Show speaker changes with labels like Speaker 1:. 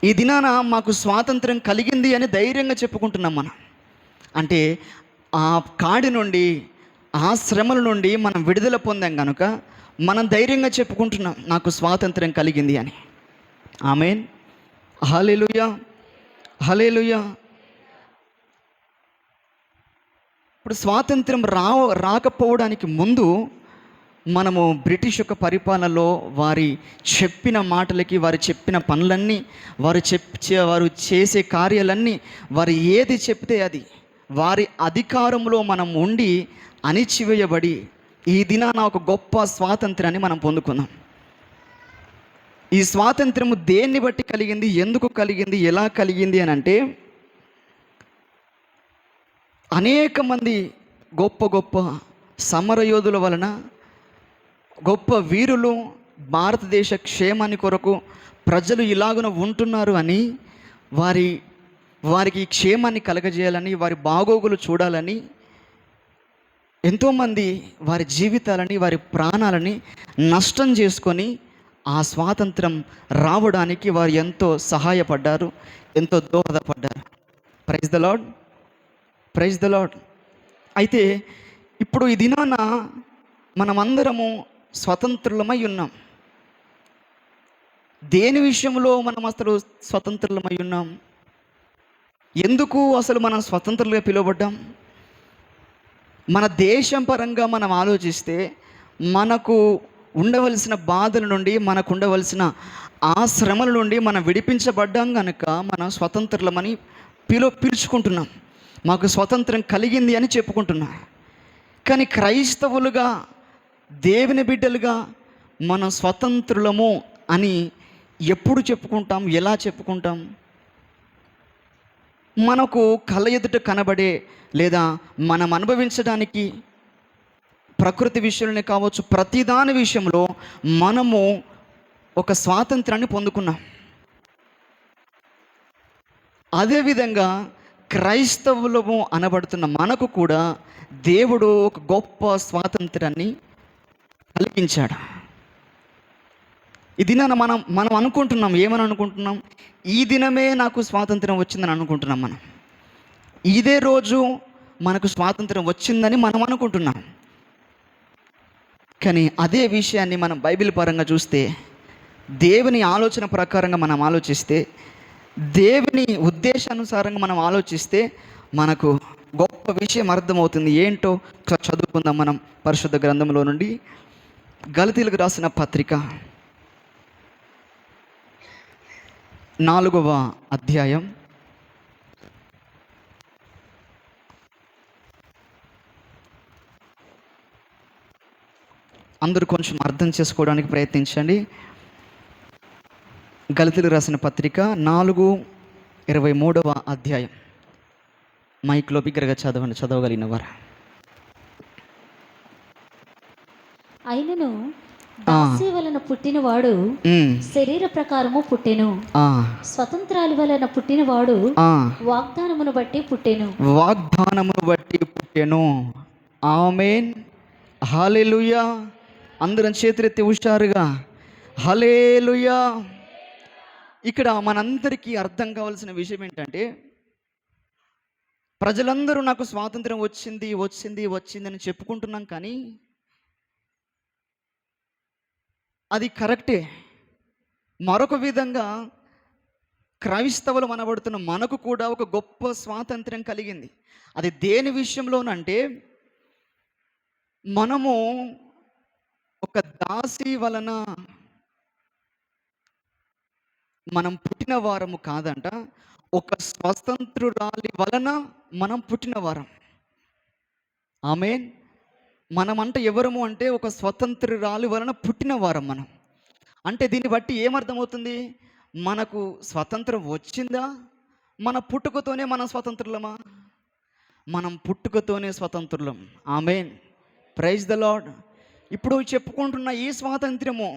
Speaker 1: ఈ దినాన మాకు స్వాతంత్రం కలిగింది అని ధైర్యంగా చెప్పుకుంటున్నాం మనం. అంటే ఆ కాడి నుండి, ఆ శ్రమల నుండి మనం విడుదల పొందాం కనుక మనం ధైర్యంగా చెప్పుకుంటున్నాం నాకు స్వాతంత్రం కలిగింది అని. ఆమేన్, హల్లెలూయా, హల్లెలూయా. ఇప్పుడు స్వాతంత్రం రాకపోవడానికి ముందు మనము బ్రిటిష్ యొక్క పరిపాలనలో వారి చెప్పిన మాటలకి, వారు చెప్పిన పనులన్నీ, వారు చేసే కార్యాలన్నీ, వారు ఏది చెప్తే అది, వారి అధికారంలో మనం ఉండి అణిచివేయబడి ఈ దినాన ఒక గొప్ప స్వాతంత్రాన్ని మనం పొందుకున్నాం. ఈ స్వాతంత్రము దేన్ని బట్టి కలిగింది, ఎందుకు కలిగింది, ఎలా కలిగింది అని అంటే, అనేక మంది గొప్ప గొప్ప సమరయోధుల వలన, గొప్ప వీరులు భారతదేశ క్షేమాన్ని కొరకు ప్రజలు ఇలాగున ఉంటున్నారు అని, వారికి క్షేమాన్ని కలగజేయాలని, వారి బాగోగులు చూడాలని ఎంతోమంది వారి జీవితాలని, వారి ప్రాణాలని నష్టం చేసుకొని ఆ స్వాతంత్రం రావడానికి వారు ఎంతో సహాయపడ్డారు, ఎంతో దోహదపడ్డారు. Praise the Lord, praise the Lord. అయితే ఇప్పుడు ఈ దినాన మనమందరము స్వతంత్రులమై ఉన్నాం. దేని విషయంలో మనం అసలు స్వతంత్రులమై ఉన్నాం? ఎందుకు అసలు మనం స్వతంత్రులుగా పిలువబడ్డాం? మన దేశం పరంగా మనం ఆలోచిస్తే మనకు ఉండవలసిన బాధల నుండి, మనకు ఉండవలసిన ఆ శ్రమల నుండి మనం విడిపించబడ్డాం కనుక మనం స్వతంత్రులమని పిలుచుకుంటున్నాం. మాకు స్వతంత్రం కలిగింది అని చెప్పుకుంటున్నాం. కానీ క్రైస్తవులుగా, దేవుని బిడ్డలుగా మనం స్వతంత్రులము అని ఎప్పుడు చెప్పుకుంటాం, ఎలా చెప్పుకుంటాం? మనకు కళ్ళ ఎదుట కనబడే లేదా మనం అనుభవించడానికి ప్రకృతి విషయంలోనే కావచ్చు, ప్రతిదాని విషయంలో మనము ఒక స్వాతంత్రాన్ని పొందుకున్నాం. అదేవిధంగా క్రైస్తవులము అనబడుతున్న మనకు కూడా దేవుడు ఒక గొప్ప స్వాతంత్రాన్ని కలిగించాడు. ఈ దినాన మనం అనుకుంటున్నాం, ఏమని అనుకుంటున్నాం? ఈ దినమే నాకు స్వాతంత్రం వచ్చిందని అనుకుంటున్నాం. మనం ఇదే రోజు మనకు స్వాతంత్రం వచ్చిందని మనం అనుకుంటున్నాం. కానీ అదే విషయాన్ని మనం బైబిల్ పరంగా చూస్తే, దేవుని ఆలోచన ప్రకారంగా మనం ఆలోచిస్తే, దేవుని ఉద్దేశానుసారంగా మనం ఆలోచిస్తే మనకు గొప్ప విషయం అర్థమవుతుంది. ఏంటో చదువుకుందాం మనం పరిశుద్ధ గ్రంథంలో నుండి. గలతీయులకు రాసిన పత్రిక 4వ అధ్యాయం 'అందరూ కొంచెం అర్థం చేసుకోవడానికి ప్రయత్నించండి. గలతీయులకు రాసిన పత్రిక 4:23 అధ్యాయం. మైక్లో బిగ్గరగా చదవండి, చదవగలిగిన వారు.
Speaker 2: అయినను దాసి వలన పుట్టినవాడు శరీర ప్రకారము పుట్టెను, స్వతంత్రాల వలన పుట్టినవాడు వాగ్దానమును బట్టి పుట్టెను.
Speaker 1: వాగ్దానమును బట్టి పుట్టెను. ఆమేన్, హల్లెలూయా. అందరం చేతులెత్తి హుషారుగా హల్లెలూయా. ఇక్కడ మనందరికీ అర్థం కావాల్సిన విషయం ఏంటంటే, ప్రజలందరూ నాకు స్వాతంత్రం వచ్చింది వచ్చింది వచ్చిందని చెప్పుకుంటున్నాం, కానీ అది కరెక్టే. మరొక విధంగా క్రైస్తవులు అనబడుతున్న మనకు కూడా ఒక గొప్ప స్వాతంత్రం కలిగింది. అది దేని విషయంలోనంటే, మనము ఒక దాసి వలన మనం పుట్టిన వారము కాదంట, ఒక స్వతంత్రురాలి వలన మనం పుట్టిన వారం. ఆమేన్. మనమంట ఎవరము అంటే ఒక స్వతంత్రురాలి వలన పుట్టిన వారం మనం. అంటే దీన్ని బట్టి ఏమర్థమవుతుంది? మనకు స్వతంత్రం వచ్చిందా? మన పుట్టుకతోనే మనం స్వతంత్రులమా? మనం పుట్టుకతోనే స్వతంత్రులం. ఆమేన్, ప్రైజ్ ద లార్డ్. ఇప్పుడు చెప్పుకుంటున్న ఈ స్వాతంత్ర్యము